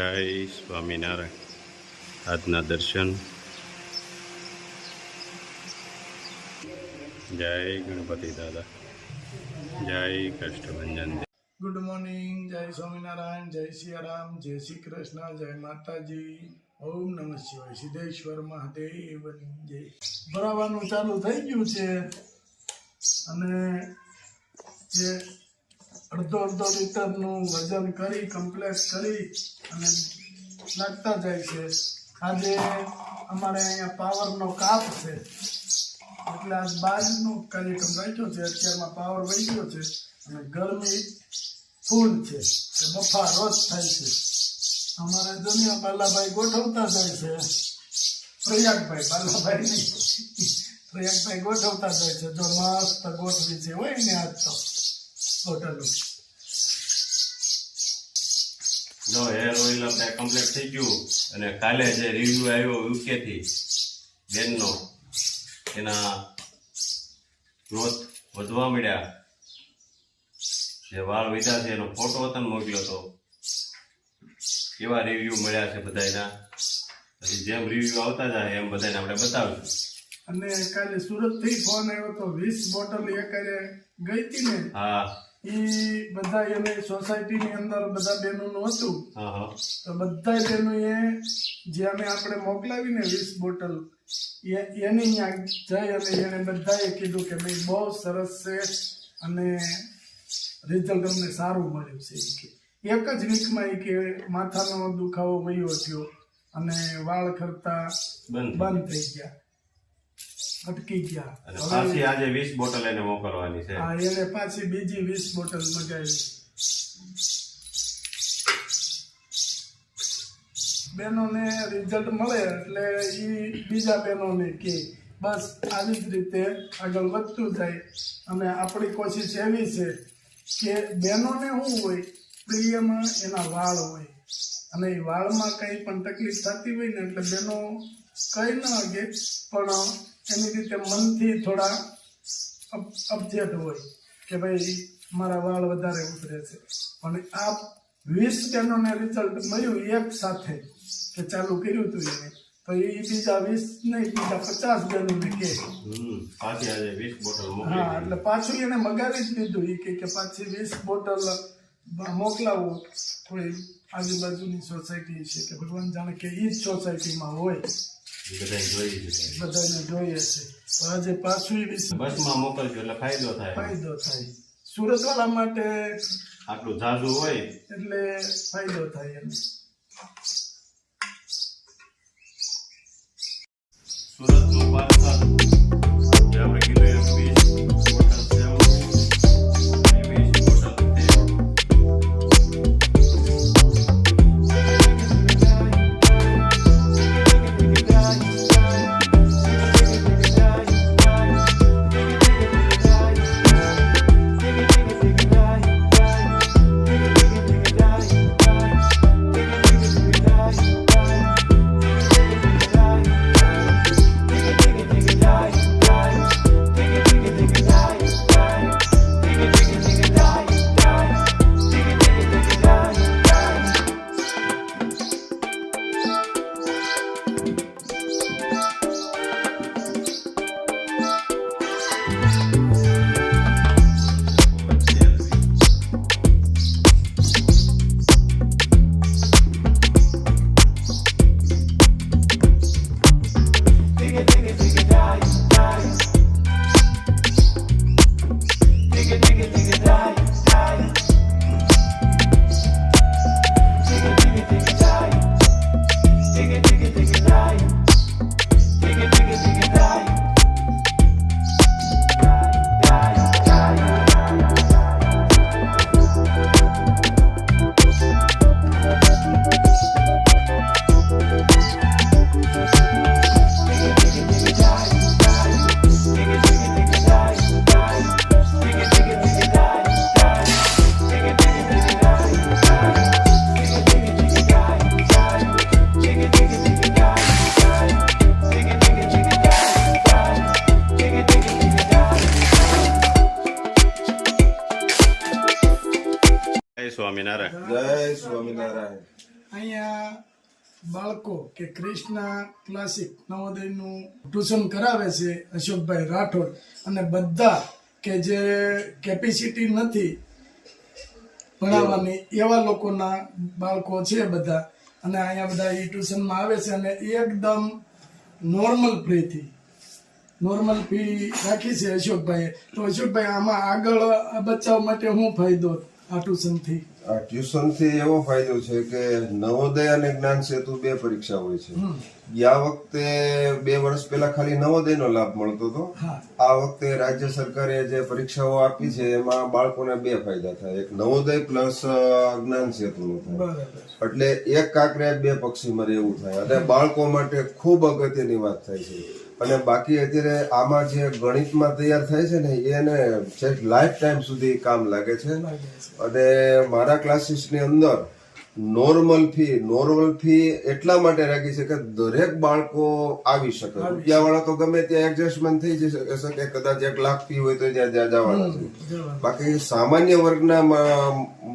જય સ્વામિનારાયણ. આજના દર્શન. જય ગણપતિ દાદા, જય કષ્ટભંજન. Good morning. જય સ્વામિનારાયણ, જય સિયારામ, જય શ્રી કૃષ્ણ, જય માતાજી. ઓમ નમઃ શિવાય. સિદ્ધેશ્વર મહાદેવની જય. ભરાવાનું ચાલુ થઈ ગયું છે અને જે અડધો લીટરનું વજન કરી કમ્પ્લેટ કરી અને લાગતા જાય છે. આજે અમારે અહીંયા પાવરનો કાપ છે એટલે આજ બહારનો કાર્યક્રમ રાખ્યો છે. અત્યારમાં પાવર વહી ગયો છે અને ગરમી ફૂલ છે, બફારો જ થાય છે. અમારે દુનિયા બાલાભાઈ ગોઠવતા જાય છે. પ્રયાગભાઈ, બાલાભાઈ નહીં, પ્રયાગભાઈ ગોઠવતા જાય છે. જો મસ્ત ગોઠવી છે હોય ને આજ તો હોટલ. જો હેર ઓઇલ આપણે કમ્પ્લીટ થઈ ગયું અને કાલે જે રિવ્યુ આવ્યો યુકે થી બેનનો, એના ગ્રોથ વધવા મળ્યા, જે વાળ વધ્યા છે એનો ફોટો વતન મોકલ્યો હતો. એવા રિવ્યુ મળ્યા છે બધાના. પછી જેમ રિવ્યુ આવતા જાય એમ બધાને આપણે બતાવીશું. અને કાલે સુરત થી ફોન આવ્યો તો 20 બોટલ એકારે ગઈ હતી ને. હા, એ બધા એને સોસાયટીની અંદર બધા બહેનોનું હતું. હા, તો બધા બહેનોએ જે અમે આપણે મોકલાવીને 20 બોટલ એની ત્યાં જઈ અને એને બધાએ કીધું કે ભાઈ બહુ સરસ છે અને રિઝલ્ટ અમને સારું મળ્યું છે. એક જ વીકમાં કે માથાનો દુખાવો વયો થયો અને વાળ ખરતા બંધ થઈ ગયા, અટકી ગયા. અને પાછી આજે 20 બોટલ એને મોકલવાની છે. હા, એને પાછી બીજી 20 બોટલ મગાવી. બહેનોને રિઝલ્ટ મળે એટલે એ બીજા બહેનોને કે બસ આવી જ રીતે આગળ વધતું જાય. અને આપણી કોશિશ એવી છે કે બહેનોને શું હોય, પ્રિયમાં એના વાળ હોય અને એ વાળમાં કંઈ પણ તકલીફ થતી હોય ને એટલે બહેનો કંઈ ન લાગે પણ એની રીતે મનથી થોડા અપજેટ હોય કે ભાઈ મારા વાળ વધારે ઉતરે છે. પણ આ 20 બહેનોને રિઝલ્ટ મળ્યું એક સાથે કે ચાલુ કર્યું હતું એને, તો એ બીજા 20 નહીં, બીજા 50 બહેનોને કે પાછી આજે 20 બોટલ મોકલી. હા, એટલે પાછું એને મગાવી જ લીધું. એ કે પાછી 20 બોટલ મોકલાવું. કોઈ આજુબાજુની સોસાયટી છે કે ભગવાન જાણે કે એ જ સોસાયટીમાં હોય, બધાને જોઈએ છે. તો આજે પાછું બસમાં મોકલજો એટલે ફાયદો થાય. સુરત વાળા માટે આટલું ઝાઝુ હોય એટલે ફાયદો થાય એમ. સુરતનું પાર્સલ જે આપણે કીધું એમ 20 બોટલ સેવ, 20 બોટલ તેલ. સ્વામિનારાયણ. જય સ્વામિનારાયણ. અહીંયા બાળકો કે ક્રિષ્ના ક્લાસિક નવોદયનું ટ્યુશન કરાવે છે અશોકભાઈ રાઠોડ, અને બધા કે જે કેપેસિટી નથી ભણાવવાની એવા લોકોના બાળકો છે બધા, અને અહીંયા બધા એ ટ્યુશનમાં આવે છે અને એકદમ નોર્મલ ફી રાખી છે અશોકભાઈએ. તો અશોકભાઈ, આમાં આગળ બચાવ માટે શું ફાયદો આ ટ્યુશનથી? આ ટ્યુશનથી એવો ફાયદો છે કે નવોદય અને જ્ઞાન સેતુ 2 પરીક્ષા હોય છે. ગયા વખતે 2 વર્ષ પહેલા ખાલી નવોદયનો લાભ મળતો હતો. આ વખતે રાજ્ય સરકારે જે પરીક્ષાઓ આપી છે એમાં બાળકોને 2 ફાયદા થાય, એક નવોદય પ્લસ જ્ઞાન સેતુનો થાય. એટલે એક કાંકરે 2 પક્ષી મરે એવું થાય, અને બાળકો માટે ખૂબ અગત્યની વાત થાય છે. અને બાકી અત્યારે આમાં જે ગણિતમાં તૈયાર થાય છે ને એને લાઈફ ટાઈમ સુધી કામ લાગે છે. અને મારા ક્લાસીસની અંદર નોર્મલ ફી એટલા માટે રાખી છે કે દરેક બાળકો આવી શકે. રૂપિયા વાળા તો ગમે ત્યાં એડજસ્ટમેન્ટ થઈ શકે, કદાચ 1 લાખ ફી હોય તો ત્યાં જવાના છે. બાકી સામાન્ય વર્ગના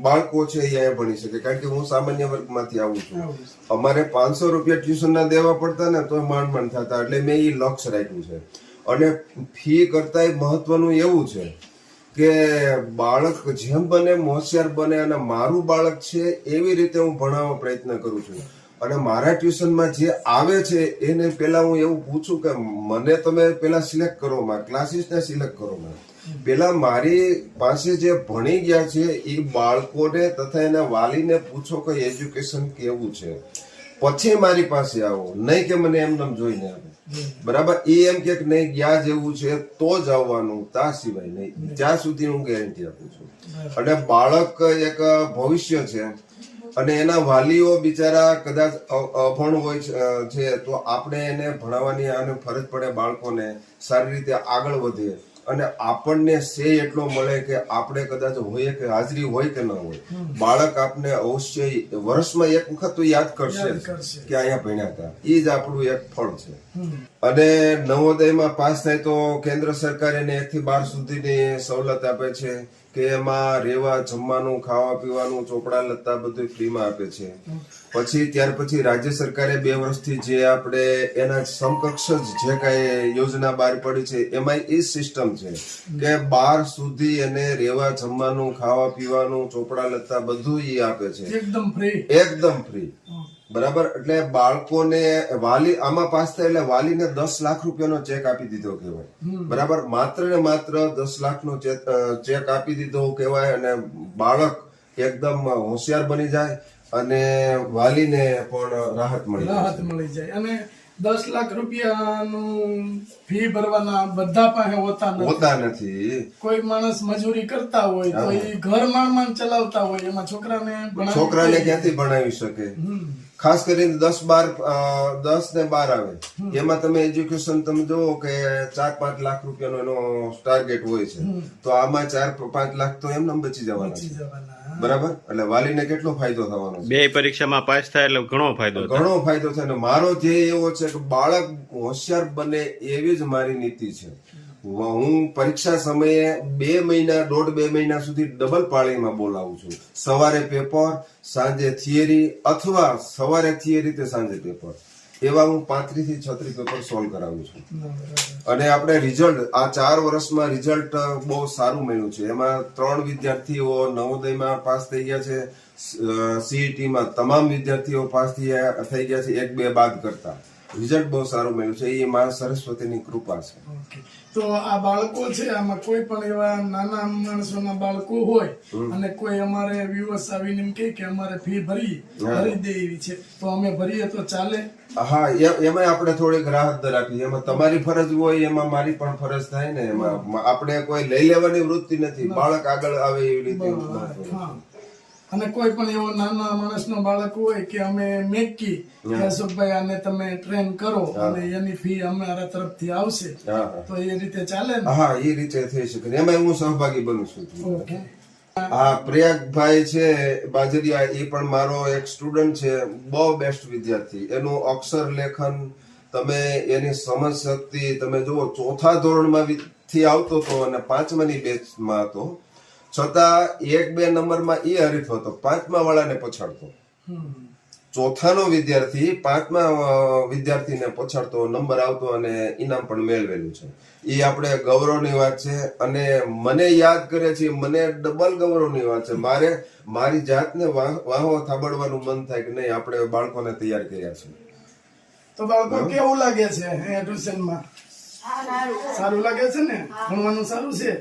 બાળકો છે એ અહીંયા ભણી શકે, કારણ કે હું સામાન્ય વર્ગમાંથી આવું છું. અમારે 500 રૂપિયા ટ્યુશનના દેવા પડતા ને તો માંડ થતા, એટલે મેં એ લક્ષ્ય રાખ્યું છે. અને ફી કરતા મહત્વનું એવું છે કે બાળક જેમ બને હોશિયાર બને, અને મારું બાળક છે એવી રીતે હું ભણાવવાનો પ્રયત્ન કરું છું. અને મારા ટ્યુશનમાં જે આવે છે એને પેલા હું એવું પૂછું કે મને તમે પેલા સિલેક્ટ કરો, મારા ક્લાસીસને સિલેક્ટ કરો. પેલા મારી પાસે જે ભણી ગયા છે એ બાળકોને તથા એના વાલીને પૂછો કે એજ્યુકેશન કેવું છે, પછી મારી પાસે આવો, નહીં કે મને એમને જોઈને આવે. બરાબર? એ એમ કે નહીં ગયા જેવું છે તો જ આવવાનું, ત્યાં સિવાય નહીં, જ્યાં સુધી હું ગેરંટી આપું છું. અને બાળક એક ભવિષ્ય છે, અને એના વાલીઓ બિચારા કદાચ અભણ હોય છે તો આપણે એને ભણાવવાની આને ફરજ પડે, બાળકોને સારી રીતે આગળ વધે. અને આપણને સે એટલો મળે કે આપણે કદાચ હોય કે હાજરી હોય કે ન હોય, બાળક આપને અવશ્ય વર્ષમાં 1 વખત તો યાદ કરશે કે અહીંયા ભણ્યા હતા. એ જ આપણું એક ફળ છે. અને નવોદયમાં પાસ થાય તો કેન્દ્ર સરકાર એને 1 થી 12 સુધીની સવલત આપે છે કે એમાં રહેવા, જમવાનું, ખાવા પીવાનું, ચોપડા લત્તા બધું ફ્રીમાં આપે છે. પછી ત્યાર પછી રાજ્ય સરકારે 2 વર્ષથી જે આપણે એના સમકક્ષ જ જે કાંઈ યોજના બહાર પડી છે એમાં એ સિસ્ટમ છે કે 12 સુધી એને રહેવા, જમવાનું, ખાવા પીવાનું, ચોપડા લત્તા બધું એ આપે છે, એકદમ ફ્રી. બરાબર? એટલે બાળકોને વાલી આમાં પાસ થાય એટલે વાલીને 10 લાખ રૂપિયાનો ચેક આપી દીધો કહેવાય. બરાબર? માત્ર ને માત્ર 10 લાખનો ચેક આપી દીધો કહેવાય. અને બાળક એકદમ હોશિયાર બની જાય અને વાલીને પણ રાહત મળી જાય. અને 10 લાખ રૂપિયાનું ફી ભરવાના બધા પાસે હોતા નથી. કોઈ માણસ મજૂરી કરતા હોય તો એ ઘર માંડ ચલાવતા હોય, એમાં છોકરાને ક્યાંથી ભણાવી શકે? ખાસ કરીને 10 ને 12 આવે એમાં તમે એજ્યુકેશન તમે જુઓ કે 4-5 લાખ રૂપિયાનો એનો ટાર્ગેટ હોય છે, તો આમાં 4-5 લાખ તો એમને બચી જવાના છે. બરાબર? એટલે વાલીને કેટલો ફાયદો થવાનો છે? 2 પરીક્ષામાં પાસ થાય એટલે ઘણો ફાયદો થાય. અને મારો ધ્યેય એવો છે કે બાળક હોશિયાર બને એવી જ મારી નીતિ છે. હું પરીક્ષા સમયે 2 મહિના 1.5-2 મહિના સુધી ડબલ પાળીમાં બોલાવું છું. સવારે પેપર, સાંજે થિયરી, અથવા સવારે થિયરી તે સાંજે પેપર. એવા હું 35 થી 36 પેપર સોલ્વ કરાવું છું. અને આપણે રિઝલ્ટ આ 4 વર્ષમાં રિઝલ્ટ બહુ સારું મળ્યું છે. એમાં 3 વિદ્યાર્થીઓ નવોદયમાં પાસ થઈ ગયા છે. સીઈટીમાં તમામ વિદ્યાર્થીઓ પાસ થઈ ગયા છે, 1-2 બાદ કરતા. રિઝલ્ટ બહુ સારું મળ્યું છે. એ મા સરસ્વતીની કૃપા છે. તો આ બાળકો છે, આમાં કોઈ પણ એવા નાના માણસોના બાળકો હોય અને કોઈ અમારે વ્યુઅર્સ આવીને એમ કે અમારે ફી ભરી દે એવી છે, તો અમે ભરીએ તો ચાલે? હા, એમાં આપણે થોડીક રાહત રાખીએ. એમાં તમારી ફરજ હોય, એમાં મારી પણ ફરજ થાય ને. એમાં આપણે કોઈ લઈ લેવાની વૃત્તિ નથી, બાળક આગળ આવે એવી રીતે. અને કોઈ પણ એવો નાના માણસનો બાળક હોય કે અમે મેકી અશોકભાઈ આને તમે ટ્રેન કરો અને એની ફી અમારા તરફથી આવશે, તો એ રીતે ચાલે ને? હા, એ રીતે થઈ શકે. એમાં હું સહભાગી બનું છું. હા, પ્રયાગભાઈ છે બાજરિયા, એ પણ મારો એક સ્ટુડન્ટ છે, બહુ બેસ્ટ વિદ્યાર્થી. એનું અક્ષર લેખન, તમે એની સમજ શક્તિ તમે જુઓ. 4થા ધોરણમાં થી આવતો હતો અને 5માની બેચમાં હતો, છતાં 1-2 નંબરમાં એ હરીફ હતો, 5મા વાળાને પછાડતો. ચોથાનો વિદ્યાર્થી પાંચમા વિદ્યાર્થીને પછાડતો નંબર આવતો અને ઇનામ પણ મેળવેલું છે. એ આપણે ગૌરવની વાત છે. અને મને યાદ કરે છે, મને ડબલ ગૌરવની વાત છે. મારી જાતને વાહો થાબડવાનું મન થાય કે નહીં, આપણે બાળકોને તૈયાર કર્યા છે. તો બાળકો કેવું લાગે છે ટ્યુશનમાં? સારું લાગે છે ને? ભણવાનું સારું છે?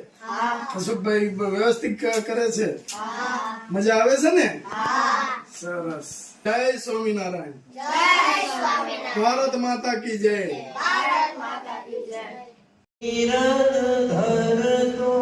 અશોકભાઈ વ્યવસ્થિત કરે છે? મજા આવે છે ને? સરસ. જય સ્વામિનારાયણ. ભારત માતા કી જય. ધરતો